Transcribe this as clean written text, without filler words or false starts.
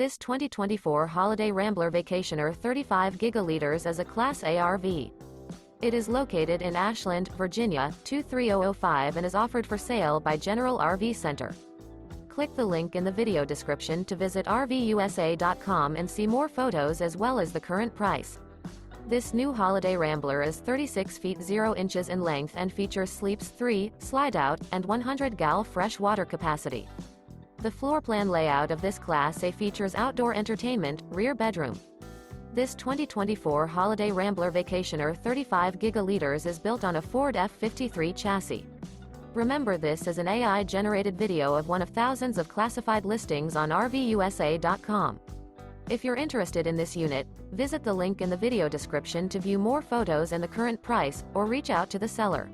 This 2024 Holiday Rambler Vacationer 35 gigaliters is a Class A RV. It is located in Ashland, Virginia, 23005 and is offered for sale by General RV Center. Click the link in the video description to visit RVUSA.com and see more photos as well as the current price. This new Holiday Rambler is 36 feet 0 inches in length and features sleeps 3, Slideout, and 100 gal fresh water capacity. The floor plan layout of this Class A features outdoor entertainment, rear bedroom. This 2024 Holiday Rambler Vacationer 35 gigaliters is built on a Ford F-53 chassis. Remember, this is an AI-generated video of one of thousands of classified listings on RVUSA.com. If you're interested in this unit, visit the link in the video description to view more photos and the current price, or reach out to the seller.